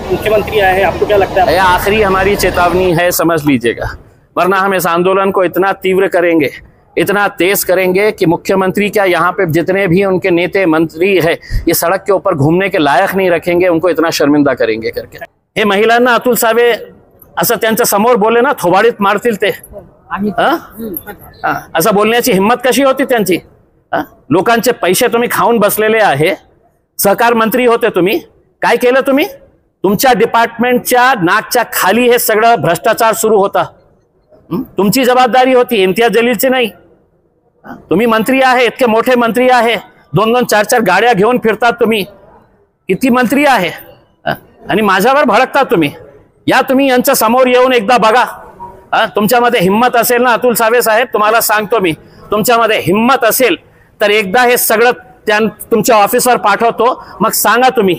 मुख्यमंत्री आए हैं, आपको क्या लगता है? यह आखिरी हमारी चेतावनी है, समझ लीजिएगा, वरना हम इस आंदोलन को इतना तीव्र करेंगे, इतना तेज करेंगे कि मुख्यमंत्री क्या यहाँ पे जितने भी उनके नेता मंत्री है ये सड़क के ऊपर घूमने के लायक नहीं रखेंगे, उनको इतना शर्मिंदा करेंगे करके। हे महिलांना अतुल सावे असं त्यांच्या समोर बोलले ना, थोबाडीत मारतील ते, असं बोलण्याची हिम्मत कशी होती त्यांची? लोकांचे पैसे तुम्ही खाऊन बसलेले आहे, सहकार मंत्री होते तुम्ही, काय केलं तुम्ही? तुमच्या डिपार्टमेंटच्या नाकच्या खाली हे सगळं भ्रष्टाचार सुरू होता, तुमची जबाबदारी होती, इम्तियाज जलीलची नाही। तुम्ही मंत्री आहे, इतके मोठे मंत्री आहे, 2-2, 4-4 गाड्या घेऊन फिरतात तुम्ही, किती मंत्री आहे आणि माझ्यावर भडकतात तुम्ही। या तुम्ही यांच्या समोर येऊन एकदा बघा, तुमच्यामध्ये हिम्मत असेल ना अतुल सावे साहेब, तुम्हाला सांगतो मी, तुमच्यामध्ये हिम्मत असेल तर एकदा हे सगळं तुमच्या ऑफिसवर पाठवतो, मग सांगा तुम्ही।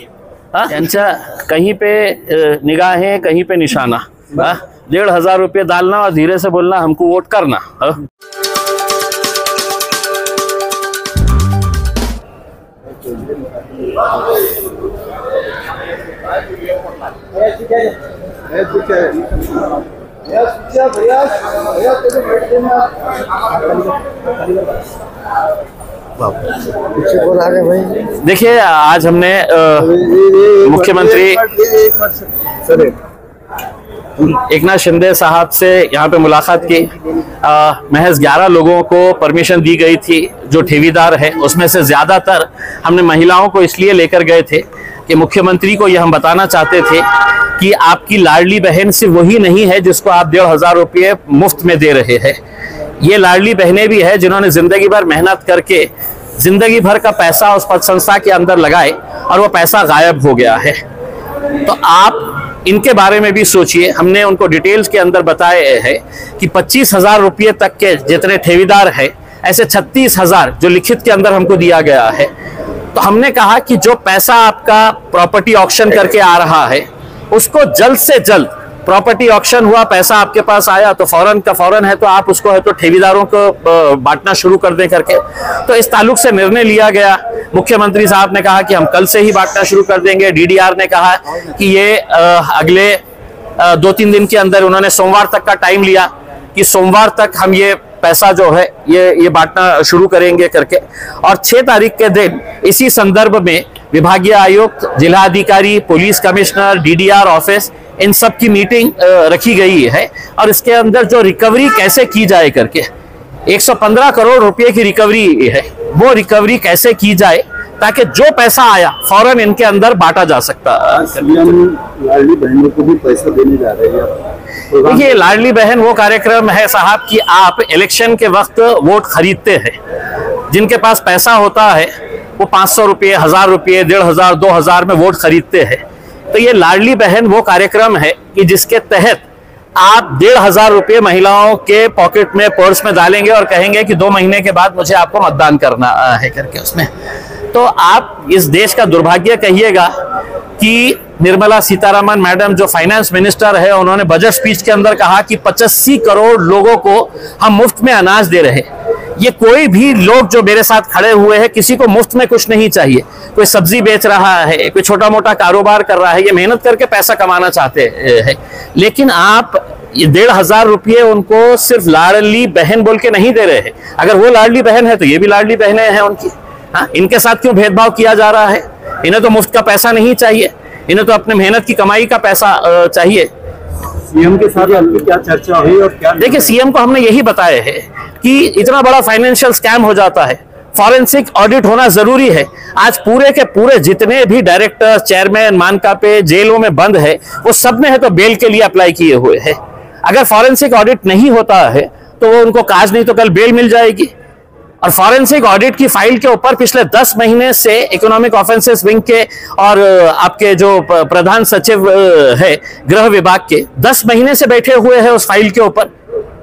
यांच्या कहीं पे निगाहें कहीं पे निशाना, 1,500 रुपये डालना और धीरे से बोलना हमको वोट करना। देखिए, आज हमने मुख्यमंत्री एकनाथ शिंदे साहब से यहाँ पे मुलाकात की। महज 11 लोगों को परमिशन दी गई थी जो ठेवीदार है, उसमें से ज्यादातर हमने महिलाओं को इसलिए लेकर गए थे कि मुख्यमंत्री को यह हम बताना चाहते थे कि आपकी लाडली बहन सिर्फ वही नहीं है जिसको आप 1,500 रुपये मुफ्त में दे रहे हैं, ये लाडली बहनें भी है जिन्होंने जिंदगी भर मेहनत करके जिंदगी भर का पैसा उस पद संस्था के अंदर लगाए और वो पैसा गायब हो गया है। तो आप इनके बारे में भी सोचिए। हमने उनको डिटेल्स के अंदर बताए हैं कि 25,000 रुपये तक के जितने ठेवीदार है, ऐसे 36,000 जो लिखित के अंदर हमको दिया गया है। तो हमने कहा कि जो पैसा आपका प्रॉपर्टी ऑक्शन करके आ रहा है, उसको जल्द से जल्द, प्रॉपर्टी ऑक्शन हुआ, पैसा आपके पास आया तो फौरन का फौरन है, तो आप उसको है तो ठेवीदारों को बांटना शुरू कर दें करके। तो इस ताल्लुक से निर्णय लिया गया। मुख्यमंत्री साहब ने कहा कि हम कल से ही बांटना शुरू कर देंगे। डीडीआर ने कहा कि ये अगले 2-3 दिन के अंदर, उन्होंने सोमवार तक का टाइम लिया कि सोमवार तक हम ये पैसा जो है ये बांटना शुरू करेंगे करके। और 6 तारीख के दिन इसी संदर्भ में विभागीय आयुक्त, जिलाधिकारी, पुलिस कमिश्नर, डीडीआर ऑफिस, इन सब की मीटिंग रखी गई है और इसके अंदर जो रिकवरी कैसे की जाए करके, 115 करोड़ रुपए की रिकवरी है, वो रिकवरी कैसे की जाए ताकि जो पैसा आया फौरन इनके अंदर बांटा जा सकता। लाडली बहनों को भी पैसा देने जा रहे हैं। देखिए, लाडली बहन वो कार्यक्रम है साहब कि आप इलेक्शन के वक्त वोट खरीदते हैं, जिनके पास पैसा होता है वो 500 रुपये, 1,000 रुपये, 1,500, 2,000 में वोट खरीदते हैं। तो ये लाडली बहन वो कार्यक्रम है कि जिसके तहत आप 1,500 रुपये महिलाओं के पॉकेट में, पर्स में डालेंगे और कहेंगे कि 2 महीने के बाद मुझे आपको मतदान करना है करके उसमें। तो आप इस देश का दुर्भाग्य कहिएगा कि निर्मला सीतारमण मैडम जो फाइनेंस मिनिस्टर है, उन्होंने बजट स्पीच के अंदर कहा कि 85 करोड़ लोगों को हम मुफ्त में अनाज दे रहे। ये कोई भी लोग जो मेरे साथ खड़े हुए हैं, किसी को मुफ्त में कुछ नहीं चाहिए। कोई सब्जी बेच रहा है, कोई छोटा मोटा कारोबार कर रहा है, ये मेहनत करके पैसा कमाना चाहते हैं, लेकिन आप ये 1,500 रुपये उनको सिर्फ लाडली बहन बोल के नहीं दे रहे हैं। अगर वो लाडली बहन है तो ये भी लाडली बहनें हैं उनकी। हाँ, इनके साथ क्यों भेदभाव किया जा रहा है? इन्हें तो मुफ्त का पैसा नहीं चाहिए, इन्हें तो अपने मेहनत की कमाई का पैसा चाहिए। सीएम के साथ आपकी क्या चर्चा हुई और क्या? देखिए, सीएम को हमने यही बताया है कि इतना बड़ा फाइनेंशियल स्कैम हो जाता है, फॉरेंसिक ऑडिट होना जरूरी है। आज पूरे के पूरे जितने भी डायरेक्टर, चेयरमैन मानका पे जेलों में बंद है, वो सब में है तो बेल के लिए अप्लाई किए हुए हैं। अगर फॉरेंसिक ऑडिट नहीं होता है तो वो उनको काज नहीं तो कल बेल मिल जाएगी। और फॉरेंसिक ऑडिट की फाइल के ऊपर पिछले 10 महीने से इकोनॉमिक ऑफेंसेस विंग के और आपके जो प्रधान सचिव है गृह विभाग के 10 महीने से बैठे हुए हैं उस फाइल के ऊपर,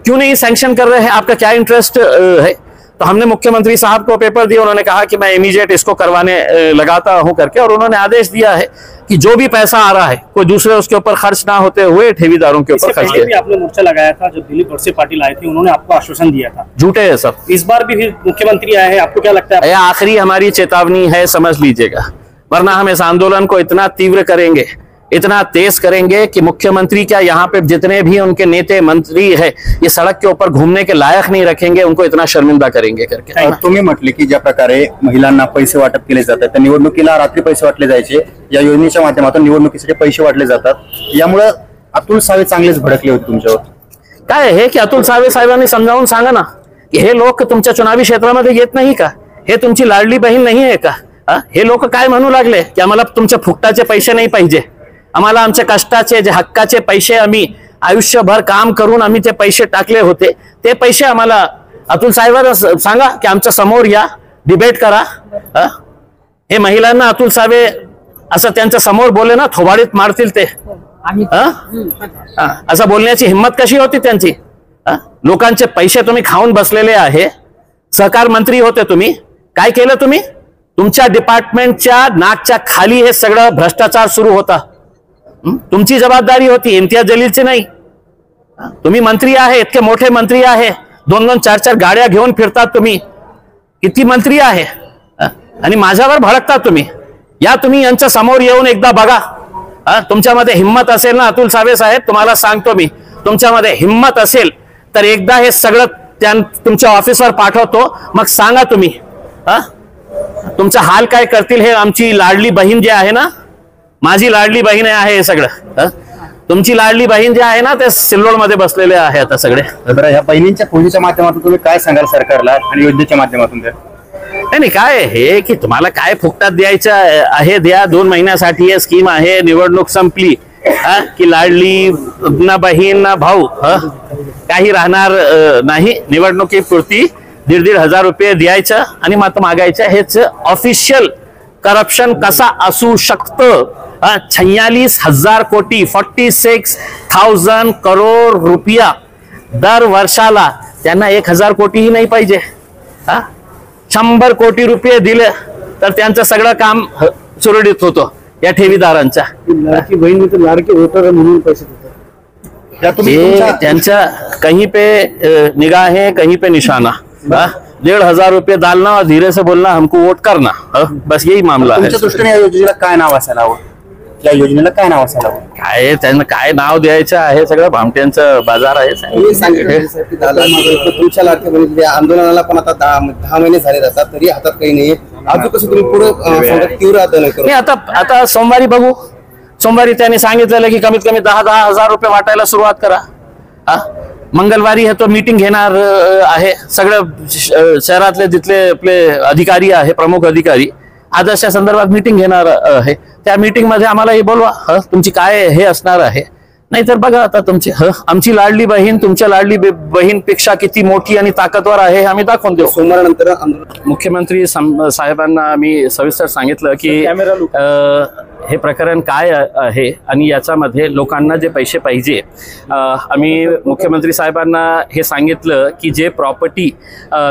क्यों नहीं सैंक्शन कर रहे हैं? आपका क्या इंटरेस्ट है? तो हमने मुख्यमंत्री साहब को पेपर दिया, उन्होंने कहा कि मैं इमीडिएट इसको करवाने लगाता हूं करके, और उन्होंने आदेश दिया है कि जो भी पैसा आ रहा है कोई दूसरे उसके ऊपर खर्च ना होते हुए ठेवीदारों के ऊपर खर्च किया। आपने मोर्चा लगाया था जब दिलीप वळसे पाटिल आए थे, उन्होंने आपको आश्वासन दिया था, झूठे है सब। इस बार भी मुख्यमंत्री आए हैं, आपको क्या लगता है? यह आखिरी हमारी चेतावनी है, समझ लीजिएगा, वरना हम इस आंदोलन को इतना तीव्र करेंगे, इतना तेज करेंगे कि मुख्यमंत्री क्या यहाँ पे जितने भी उनके नेता मंत्री है ये सड़क के ऊपर घूमने के लायक नहीं रखेंगे, उनको इतना शर्मिंदा करेंगे करके। तुम्ही म्हटले की ज्या प्रकारे महिलांना पैसे वाटप केले जातात, त्या निवडणुकीला रात्री पैसे वाटले जायचे, या योजनेच्या माध्यमातून निवडणुकीसाठी पैसे वाटले जातात, यामुळे अतुल सावे चांगलेच भडकले होते तुमच्यावर। काय हे की अतुल सावे साहेबांनी समजावून सांगा ना की हे लोक तुमच्या चुनावी क्षेत्रामध्ये येत नाही का? हे तुमची लाडली बहीण नाही आहे का? हे लोक काय म्हणू लागले की आम्हाला तुमच्या फुकटाचे पैसे नाही पाहिजे, आम्हाला आमच्या कष्टाचे जे हक्काचे पैसे आम्ही आयुष्यभर काम करून आम्ही ते पैसे टाकले होते ते पैसे आम्हाला अतुल साहेबांना सांगा की आमच्या समोर या, डिबेट करा। हे महिलांना अतुल सावे असं त्यांच्या समोर बोले ना थोबाडीत मारतील ते, असं बोलण्याची हिम्मत कशी होती त्यांची? लोकांचे पैसे तुम्ही खाऊन बसलेले आहे, सहकार मंत्री होते तुम्ही, काय केलं तुम्ही? तुमच्या डिपार्टमेंटच्या नाकच्या खाली हे सगळं भ्रष्टाचार सुरू होता, तुमची जबाबदारी होती, इम्तियाज जलीलची नाही। तुम्ही मंत्री आहे, इतके मोठे मंत्री आहे, 2-2, 4-4 गाड्या घेऊन फिरतात तुम्ही, किती मंत्री आहे आणि माझ्यावर भडकतात तुम्ही। या तुम्ही यांच्या समोर येऊन एकदा बघा, तुमच्यामध्ये हिम्मत असेल ना अतुल सावे साहेब, तुम्हाला सांगतो मी, तुमच्यामध्ये हिम्मत असेल तर एकदा हे सगळं तुमच्या ऑफिसवर पाठवतो, मग सांगा तुम्ही तुमचा हाल काय करतील। हे आमची लाडली बहीण जी आहे ना, माझी लाडली बहीण आहे, हे सगळं तुमची लाडली बहीण जी आहे ना ते सिल्लोड मध्ये बसलेले आहे आता सगळे। बरं, या बहिणींच्या पूजेच्या माध्यमातून तुम्ही काय सांगाल सरकारला आणि योजनेच्या माध्यमातून? नाही काय हे की तुम्हाला काय फुकटात द्यायचं आहे द्या, 2 महिन्यासाठी हे स्कीम आहे, निवडणूक संपली की लाडली ना बहीण ना भाऊ काही राहणार नाही, निवडणुकीपुरती 1,500 रुपये द्यायचं आणि मत मागायचं। हेच ऑफिशियल करप्शन कसा असू शकतं? 46,000 कोटी 46,000 करोड रुपया दर वर्षाला, त्यांना 1,000 कोटीही नाही पाहिजे। 100 कोटी रुपये दिले तर त्यांचं सगळं काम सुरळीत होतं या ठेवीदारांच्या। लाडकी बहीण तर लाडके वोटर म्हणून पैसे देतात, त्यांच्या कहीं पे निगाह है कहीं पे निशाना। 1,500 रुपये डालना और धीरे से बोलना हमको वोट करना, बस यही मामला है। तुमच्या दृष्टीने या योजनेला काय नाव असायला हवं? या योजनेला काय नाव असायला हवं? काय त्यांना काय नाव द्यायचं आहे? सगळं भामट्यांचं बाजार आहे। तुमच्या लाडक्या बहिणीच्या आंदोलनाला पण आता 10 महिने झाले जातात, तरी हातात काही नाहीये, अजून कसं तुम्ही पुढे तीव्र आंदोलन करू? आता सोमवारी बघू, सोमवारी त्यांनी सांगितलेलं की कमीत कमी 10,000 रुपये वाटायला सुरुवात करा। मंगळवारी हे तो मीटिंग घेणार आहे, सगळं शहरातले जिथले आपले अधिकारी आहे, प्रमुख अधिकारी आदर्शा संदर्भात मीटिंग घेणार आहे, त्या मीटिंग मध्ये आम्हालाही बोलवा, तुमची काय हे असणार आहे। नाहीतर बघा आता तुमची आमची लाडली बहीण तुमच्या लाडली बहीणपेक्षा किती मोठी आणि ताकदवर आहे हे आम्ही दाखवून देऊ। सोमवारनंतर मुख्यमंत्री साहेबांना आम्ही सविस्तर सांगितलं की हे प्रकरण काय आहे आणि याच्यामध्ये लोकांना जे पैसे पाहिजे, आम्ही मुख्यमंत्री साहेबांना हे सांगितलं की जे प्रॉपर्टी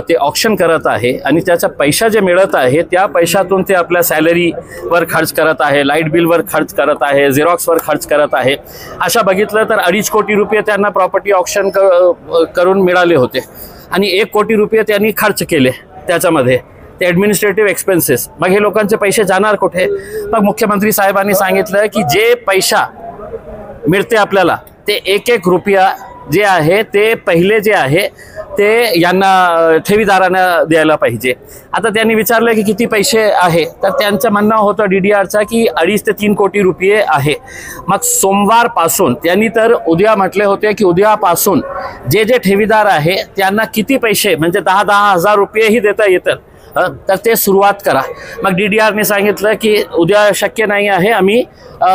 ते ऑक्शन करत आहे आणि त्याचा पैसा जे मिळत आहे त्या पैशातून ते आपल्या सॅलरीवर खर्च करत आहे, लाईट बिलवर खर्च करत आहे, झेरॉक्सवर खर्च करत आहे। अशा बघितलं तर 2.5 कोटी रुपये त्यांना प्रॉपर्टी ऑक्शन करून मिळाले होते आणि 1 कोटी रुपये त्यांनी खर्च केले त्याच्यामध्ये, ते ॲडमिनिस्ट्रेटिव्ह एक्सपेन्सेस। मग हे लोकांचे पैसे जाणार कुठे? मग मुख्यमंत्री साहेबांनी सांगितलं की जे पैसा मिळते आपल्याला ते 1-1 रुपया जे आहे ते पहिले जे आहे ते यांना ठेवीदारांना द्यायला पाहिजे। आता त्यांनी विचारलं की किती पैसे आहे, तर त्यांचं म्हणणं होतं DDRचा की 2.5 ते 3 कोटी रुपये आहे। मग सोमवारपासून त्यांनी तर उद्या म्हटले होते की उद्यापासून जे जे ठेवीदार आहे त्यांना किती पैसे म्हणजे 10,000 रुपयेही देता येतात तर ते सुरुवात करा। मग DDRने सांगितलं की उद्या शक्य नाही आहे, आम्ही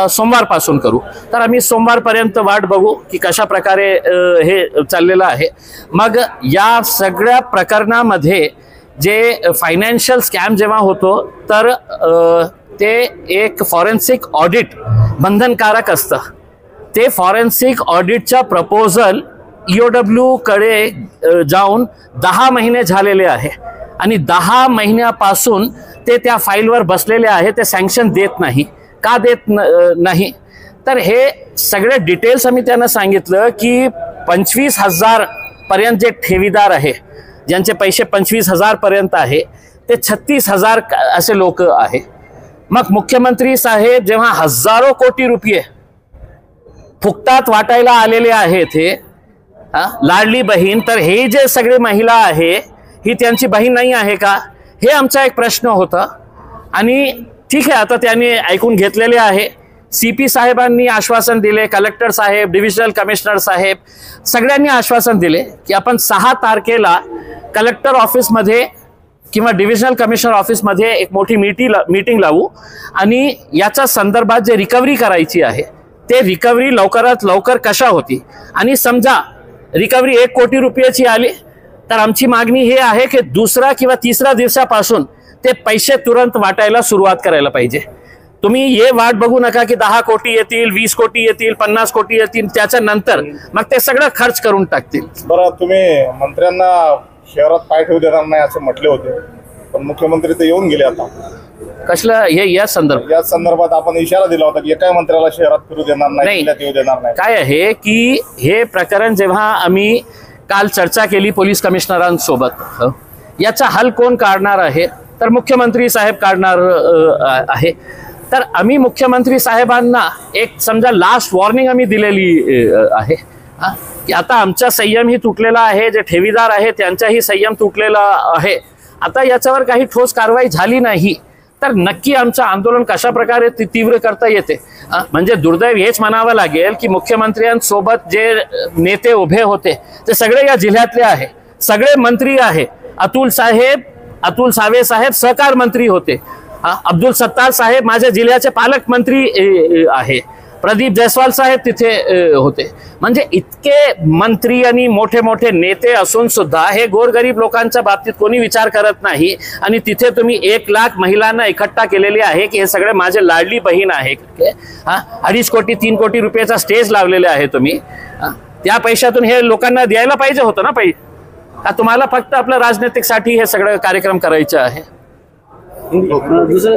सोमवारपासून करू। तर आम्ही सोमवारपर्यंत वाट बघू की कशा प्रकारे हे चाललेलं आहे। मग या सगळ्या प्रकरणामध्ये जे फायनान्शियल स्कॅम जेव्हा होतो तर ते एक फॉरेन्सिक ऑडिट बंधनकारक असतं। ते फॉरेन्सिक ऑडिटच्या प्रपोजल EOW कडे जाऊन 10 महिने झालेले आहे आणि 10 महिन्यापासून ते त्या फाईलवर बसलेले आहे, ते सँक्शन देत नाही। का देत नाही? तर हे सगळे डिटेल्स आम्ही त्यांना सांगितलं की 25,000 पर्यंत जे ठेवीदार आहे, ज्यांचे पैसे 25,000 पर्यंत आहे, ते 36,000 असे लोक आहे। मग मुख्यमंत्री साहेब जेव्हा हजारो कोटी रुपये फुकटात वाटायला आलेले आहेत हे लाडली बहीण, तर हे जे सगळे महिला आहे ही त्यांची बहीण नाही आहे का, हे आमचा एक प्रश्न होता. आणि ठीक आहे, आता त्यांनी ऐकून घेतलेले आहे. CP साहेबांनी आश्वासन दिले, कलेक्टर साहेब, डिव्हिजनल कमिशनर साहेब सगळ्यांनी आश्वासन दिले की आपण 6 तारखेला कलेक्टर ऑफिसमध्ये किंवा डिव्हिजनल कमिशनर ऑफिसमध्ये एक मोठी मीटिंग लावू आणि याच्या संदर्भात जे रिकव्हरी करायची आहे ते रिकव्हरी लवकरात लवकर कशा होती. आणि समजा रिकव्हरी 1 कोटी रुपयाची आली तर आमची मागणी हे आहे की दुसरा किंवा तिसऱ्या दिवसापासून ते पैसे तुरंत वाटायला सुरुवात करायला पाहिजे. तुम्ही हे वाट बघू नका की 10 कोटी येतील, 20 कोटी येतील, 50 कोटी येतील, त्याच्या नंतर मग ते सगळं खर्च करून टाकतील. बरं, तुम्ही मंत्र्यांना शहरात पाय ठेवू देणार नाही असं म्हटले होते, पण मुख्यमंत्री ते येऊन गेले. आता कसलं हे या संदर्भात आपण इशारा दिला होता की एकाही मंत्र्याला शहरात फिरू देणार नाही, जिल्ह्यात येऊ देणार नाही. काय आहे की हे प्रकरण जेव्हा आम्ही काल चर्चा केली पोलीस कमिशनरांसोबत, याचा हल कोण काढणार आहे तर मुख्यमंत्री साहेब काढणार आहे. तर आम्ही मुख्यमंत्री साहेबांना एक समजा लास्ट वॉर्निंग आम्ही दिलेली आहे की आता आमचा संयम ही तुटलेला आहे, जे ठेवीदार आहे त्यांचाही संयम तुटलेला आहे. आता याच्यावर काही ठोस कारवाई झाली नाही तर नक्की आमचं आंदोलन कशा प्रकारे तीव्र करता येते. म्हणजे दुर्दैव हेच म्हणावं लागेल की मुख्यमंत्र्यांसोबत जे नेते उभे होते ते सगळे या जिल्ह्यातले आहे, सगळे मंत्री आहे. अतुल सावे साहेब सहकार मंत्री होते, अब्दुल सत्तार साहेब माझ्या जिल्ह्याचे पालकमंत्री आहे, प्रदीप जयस्वाल साहेब तिथे होते. म्हणजे इतके मंत्री आणि मोठे मोठे नेते असून सुद्धा हे गोरगरीब लोकांच्या बाबतीत कोणी विचार करत नाही. आणि तिथे तुम्ही 1 लाख महिलांना इकट्ठा केलेले आहे की हे सगळे माझे लाडली बहीण आहे. 2.5 कोटी 3 कोटी रुपयाचा स्टेज लावलेले आहे तुम्ही. त्या पैशातून हे लोकांना द्यायला पाहिजे होतं ना पैसे. का तुम्हाला फक्त आपल्या राजनैतिकसाठी हे सगळं कार्यक्रम करायचे आहे. दुसरं